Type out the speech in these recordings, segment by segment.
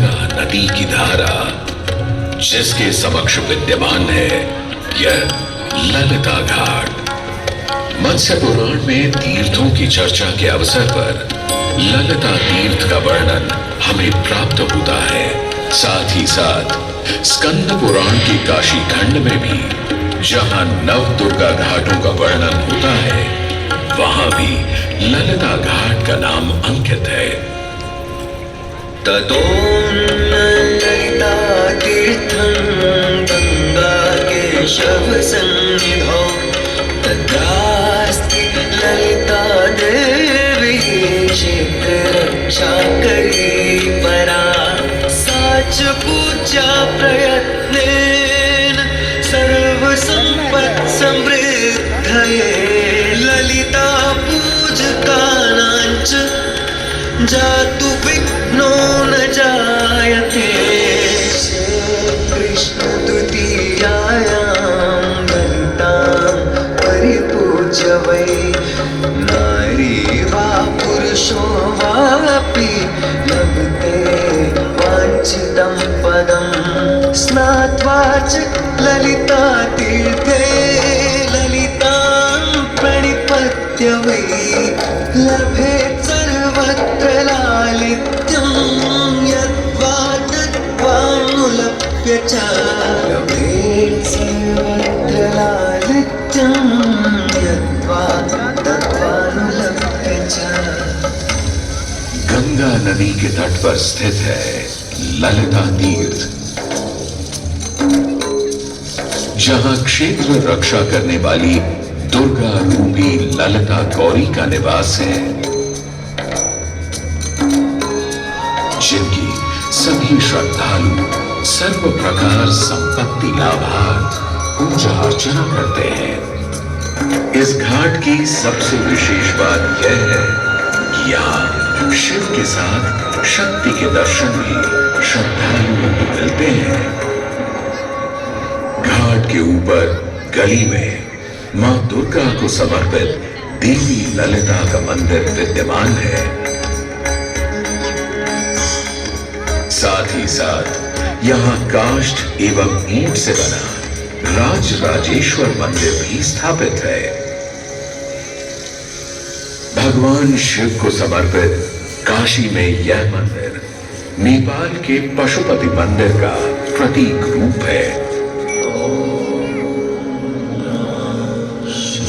गंगा नदी की धारा जिसके समक्ष विद्यमान है यह ललिता घाट। मत्स्य पुराण में तीर्थों की चर्चा के अवसर पर ललिता तीर्थ का वर्णन हमें प्राप्त होता है। साथ ही साथ स्कंद पुराण के काशी खंड में भी जहां नव दुर्गा घाटों का वर्णन होता है वहां भी ललिता घाट का नाम अंकित है। ततो ललिता तीर्थं गंगा केशव सन्निधौ तत्रास्ति ललिता देवी क्षेत्ररक्षाकरी परा साच पूजा प्रयत्नेन सर्वसम्पत् समृद्धये ललिता पूजकानां च जातु विघ्नो न जायते। कृष्ण द्वितीयायां ललितां परिपूज्य वै नारी वा पुरुषो वापि लभते वाञ्छितं पदं स्नात्वा च ललिता तीर्थे ललितां प्रणिपत्य वै लभेत् सर्वत्र लालित्यं यद्वा तद्वानुलभ्य च लभेत् सर्वत्र लालित्यं यद्वा तद्वानुलभ्य च। गंगा नदी के तट पर स्थित है ललिता तीर्थ, जहां क्षेत्र रक्षा करने वाली दुर्गा रूपी ललिता गौरी का निवास है, जिनकी सभी श्रद्धालु सर्व प्रकार संपत्ति लाभार्थ पूजा अर्चना करते हैं। इस घाट की सबसे विशेष बात यह है कि यहाँ शिव के साथ शक्ति के दर्शन भी श्रद्धालुओं को मिलते हैं। घाट के ऊपर गली में मां दुर्गा को समर्पित देवी ललिता का मंदिर विद्यमान है। साथ ही साथ यहाँ काष्ठ एवं ईंट से बना राज राजेश्वर मंदिर भी स्थापित है। भगवान शिव को समर्पित काशी में यह मंदिर नेपाल के पशुपति मंदिर का प्रतीक रूप है।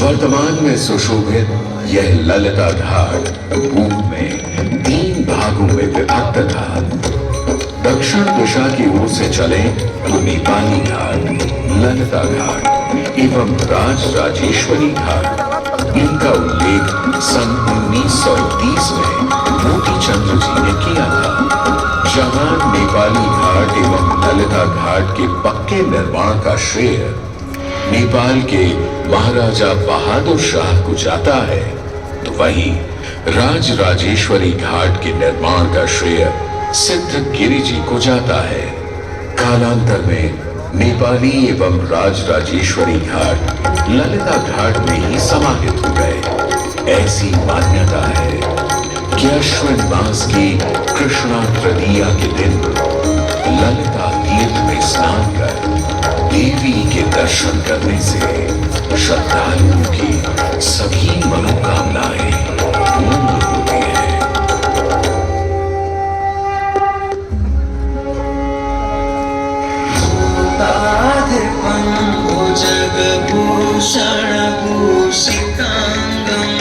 वर्तमान में सुशोभित यह ललिता घाट पूर्व में 3 भागों में विभक्त था। दक्षिण दिशा की ओर से चले तो नेपाली घाट, ललिता घाट एवं राज राजेश्वरी घाट। इनका उल्लेख सन 1930 में मोती चंद्र जी ने किया था, जहां नेपाली घाट एवं ललिता घाट के पक्के निर्माण का श्रेय नेपाल के महाराजा बहादुर शाह को जाता है, तो वहीं राज राजेश्वरी घाट के निर्माण का श्रेय सिद्ध गिरि जी को जाता है। कालांतर में नेपाली एवं राज राजेश्वरी घाट ललिता घाट में ही समाहित हो गए। ऐसी मान्यता है कि अश्विन मास की कृष्णा तृतीया के दिन ललिता तीर्थ में स्नान कर देवी के दर्शन करने से श्रद्धालुओं की सभी मनोकामनाएं पूर्ण होती हैं। जगभूषण भूषितांगं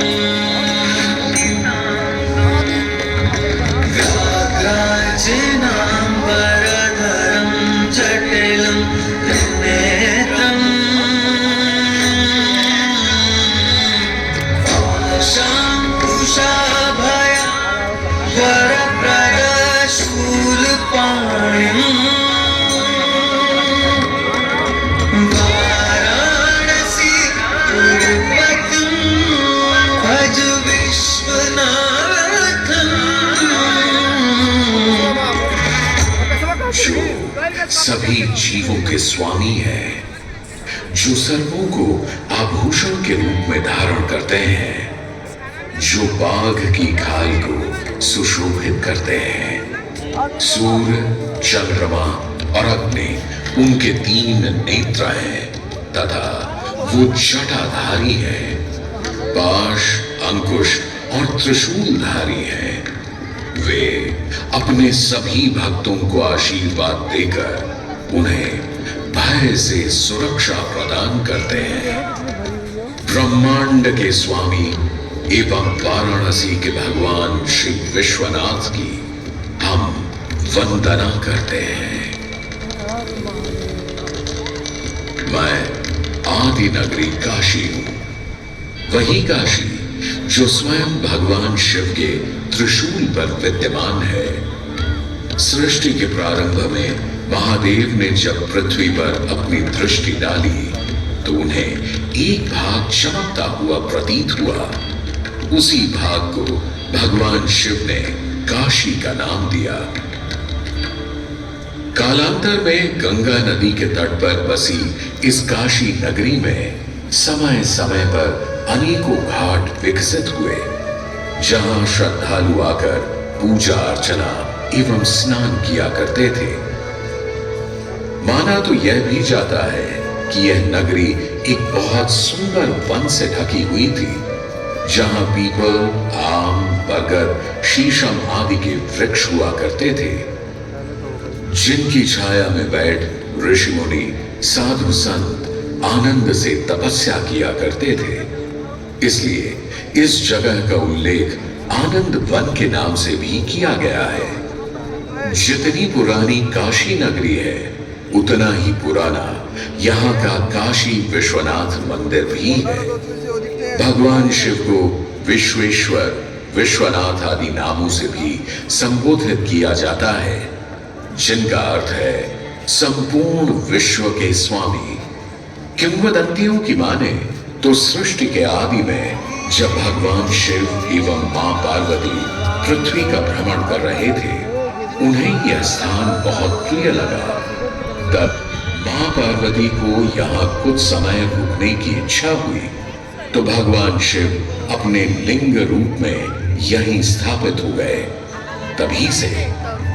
व्याघ्राजिनांबरधरं जटिलं त्रिनेत्रं शांकुशाभया वरप्रदशूलपाणिम् सभी जीवों के स्वामी है, जो सर्वों को आभूषण के रूप में धारण करते हैं, जो बाघ की खाल को सुशोभित करते हैं, सूर्य, चंद्रमा और अग्नि उनके 3 नेत्र हैं तथा वो जटाधारी है। पाश, अंकुश और त्रिशूलधारी है। वे अपने सभी भक्तों को आशीर्वाद देकर उन्हें भय से सुरक्षा प्रदान करते हैं। ब्रह्मांड के स्वामी एवं वाराणसी के भगवान श्री विश्वनाथ की हम वंदना करते हैं। मैं आदि नगरी काशी हूं, वही काशी जो स्वयं भगवान शिव के त्रिशूल पर विद्यमान है। सृष्टि के प्रारंभ में महादेव ने जब पृथ्वी पर अपनी दृष्टि डाली तो उन्हें एक भाग चमकता हुआ प्रतीत हुआ। उसी भाग को भगवान शिव ने काशी का नाम दिया। कालांतर में गंगा नदी के तट पर बसी इस काशी नगरी में समय समय पर अनेकों घाट विकसित हुए, जहां श्रद्धालु आकर पूजा अर्चना एवं स्नान किया करते थे। माना तो यह भी जाता है कि यह नगरी एक बहुत सुंदर वन से ढकी हुई थी, जहां पीपल, आम, बरगद, शीशम आदि के वृक्ष हुआ करते थे, जिनकी छाया में बैठ ऋषि मुनि, साधु संत आनंद से तपस्या किया करते थे। इसलिए इस जगह का उल्लेख आनंद वन के नाम से भी किया गया है। जितनी पुरानी काशी नगरी है, उतना ही पुराना यहाँ का काशी विश्वनाथ मंदिर भी है। भगवान शिव को विश्वेश्वर, विश्वनाथ आदि नामों से भी संबोधित किया जाता है, जिनका अर्थ है संपूर्ण विश्व के स्वामी। किंवदंतियों की माने तो सृष्टि के आदि में जब भगवान शिव एवं मां पार्वती पृथ्वी का भ्रमण कर रहे थे, उन्हें यह स्थान बहुत प्रिय लगा। तब मां पार्वती को यहाँ कुछ समय रुकने की इच्छा हुई, तो भगवान शिव अपने लिंग रूप में यहीं स्थापित हो गए। तभी से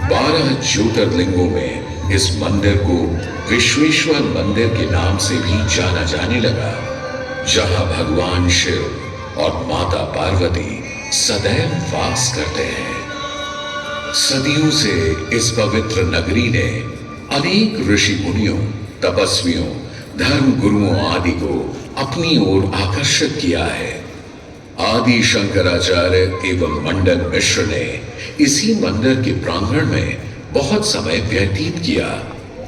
12 ज्योतिर्लिंगों में इस मंदिर को विश्वेश्वर मंदिर के नाम से भी जाना जाने लगा, जहां भगवान शिव और माता पार्वती सदैव वास करते हैं। सदियों से इस पवित्र नगरी ने अनेक ऋषि मुनियों, तपस्वियों, धर्म गुरुओं आदि को अपनी ओर आकर्षित किया है। आदि शंकराचार्य एवं मंडन मिश्र ने इसी मंदिर के प्रांगण में बहुत समय व्यतीत किया।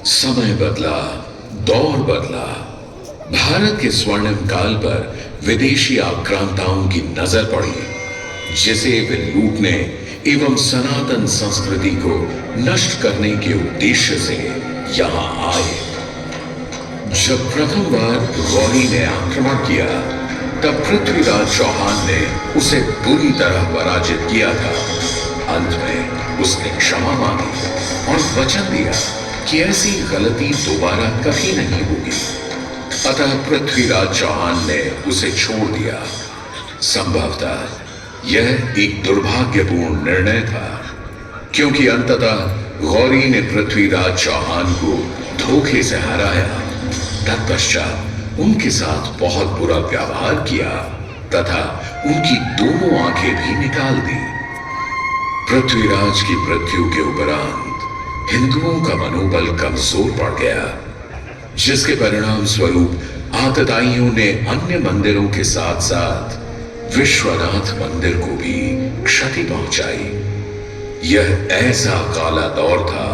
समय बदला, दौर बदला। भारत के स्वर्णिम काल पर विदेशी आक्रांताओं की नजर पड़ी, जिसे वे लूटने एवं सनातन संस्कृति को नष्ट करने के उद्देश्य से यहां आए। जब प्रथम बार गौरी ने आक्रमण किया, तब पृथ्वीराज चौहान ने उसे बुरी तरह पराजित किया था। अंत में उसने क्षमा मांगी और वचन दिया कि ऐसी गलती दोबारा कभी नहीं होगी। अतः पृथ्वीराज चौहान ने उसे छोड़ दिया। संभवतः यह एक दुर्भाग्यपूर्ण निर्णय था, क्योंकि अंततः गौरी ने पृथ्वीराज चौहान को धोखे से हराया। तत्पश्चात उनके साथ बहुत बुरा व्यवहार किया तथा उनकी दोनों आंखें भी निकाल दी। पृथ्वीराज की मृत्यु के उपरांत हिंदुओं का मनोबल कमजोर पड़ गया, जिसके परिणाम स्वरूप आतताइयों ने अन्य मंदिरों के साथ साथ विश्वनाथ मंदिर को भी क्षति पहुंचाई। यह ऐसा काला दौर था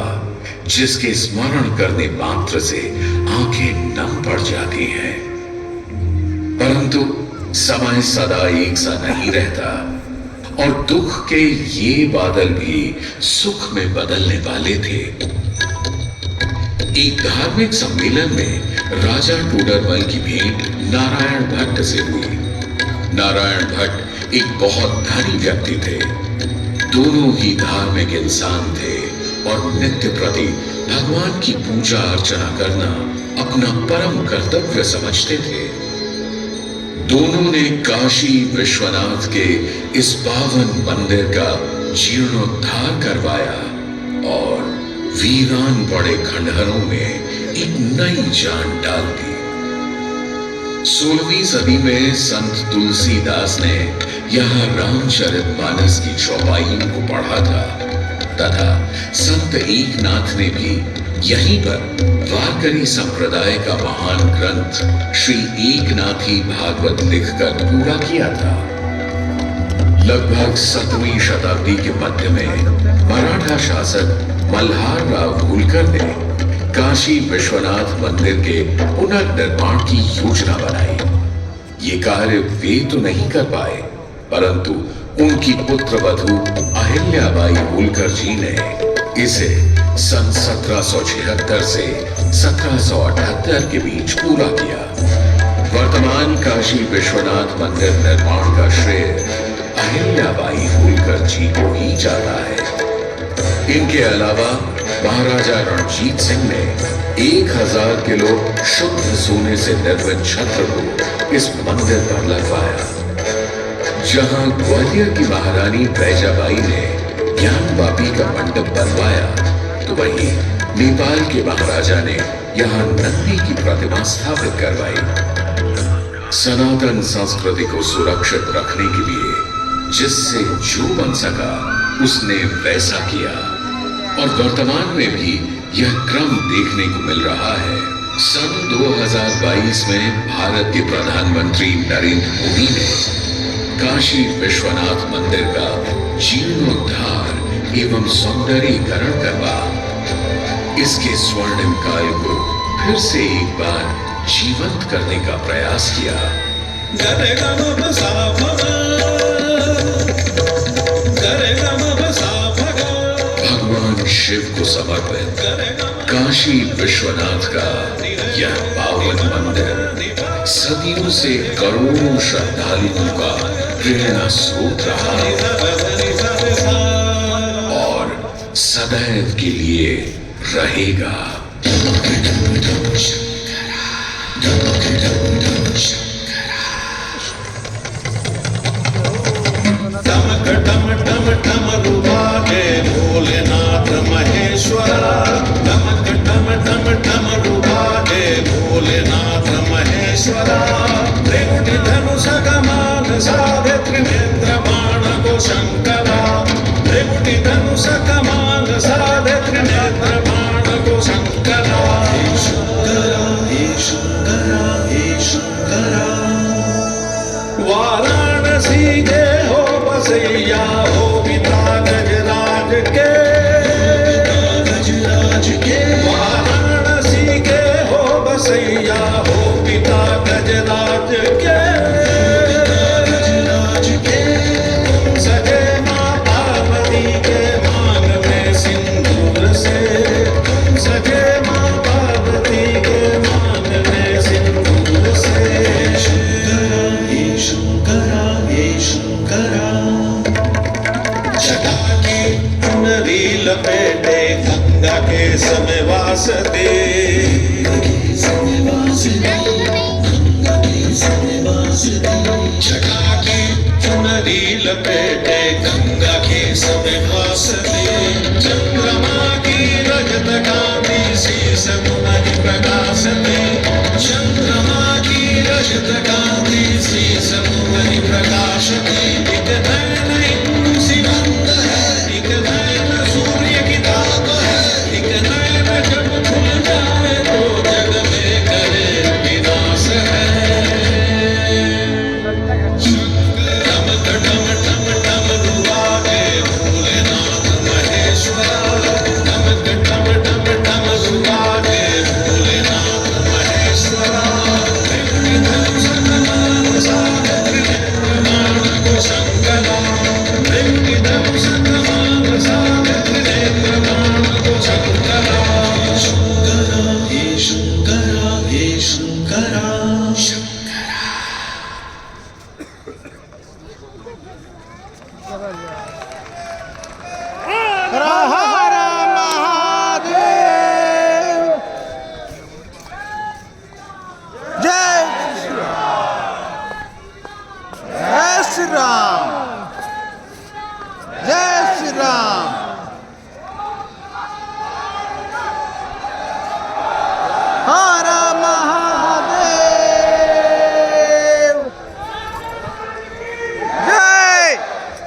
जिसके स्मरण करने मात्र से आंखें नम पड़ जाती हैं। परंतु समय सदा एक सा नहीं रहता और दुख के ये बादल भी सुख में बदलने वाले थे। एक धार्मिक सम्मेलन में राजा टोडरमल की भेंट नारायण भट्ट से हुई। नारायण भट्ट एक बहुत धनी व्यक्ति थे। दोनों ही धार्मिक इंसान थे और नित्य प्रति भगवान की पूजा अर्चना करना अपना परम कर्तव्य समझते थे। दोनों ने काशी विश्वनाथ के इस पावन मंदिर का जीर्णोद्धार करवाया और वीरान पड़े खंडहरों में एक नई जान डाल दी। 16वीं सदी में संत तुलसीदास ने यहाँ रामचरितमानस की चौपाइयों को पढ़ा था तथा संत एकनाथ ने भी यहीं पर वारकरी संप्रदाय का महान ग्रंथ श्री एकनाथी भागवत लिखकर पूरा किया था। लगभग 7वीं शताब्दी के मध्य में मराठा शासक मल्हार राव होलकर ने काशी विश्वनाथ मंदिर के पुनर्निर्माण की योजना बनाई। ये कार्य वे तो नहीं कर पाए, परंतु उनकी पुत्र वधू अहिल्याबाई होलकर जी ने इसे सन 1776 से 1778 के बीच पूरा किया। वर्तमान काशी विश्वनाथ मंदिर निर्माण का श्रेय अहिल्याबाई होलकर जी को ही जाता है। इनके अलावा महाराजा रणजीत सिंह ने 1000 किलो शुद्ध सोने से निर्मित छत्र को इस मंदिर पर लगवाया। जहां ग्वालियर की महारानी बैजाबाई ने ज्ञानवापी का मंडप बनवाया, तो वहीं नेपाल के महाराजा ने यहां नंदी की प्रतिमा स्थापित करवाई। सनातन संस्कृति को सुरक्षित रखने के लिए जिससे जो बन सका उसने वैसा किया और वर्तमान में भी यह क्रम देखने को मिल रहा है। सन 2022 में भारत के प्रधानमंत्री नरेंद्र मोदी ने काशी विश्वनाथ मंदिर का जीर्णोद्धार एवं सौंदर्यीकरण करवा इसके स्वर्णिम काल को फिर से एक बार जीवंत करने का प्रयास किया। भगवान शिव को समर्पित काशी विश्वनाथ का यह पावन मंदिर सदियों से करोड़ों श्रद्धालुओं का प्रेरणा स्रोत रहा और सदैव के लिए रहेगा। भोलेनाथ महेश्वरा टमक टम टम टम रुबाले भोलेनाथ महेश्वरा त्रिकुटी धनुष कमान साधे त्रिनेत्र बाण को शंकरा त्रिकुटी धनुष कमान साधे त्रिनेत्र बाण को शंकरा हे शंकरा हे शंकरा हे शंकरा वाराणसी के हो बसैया हो पिता गजराज के वाराणसी के हो बसैया हो पिता गजराज के सजे माँ पार्वती के मांग में सिंदूर से सजे माँ पार्वती के मांग में सिंदूर से हे शंकरा हे शंकरा छटा की चुनरी लपेटे गंगा के समय वासते छटा की चुनरी लपेटे गंगा के समय वासते चंद्र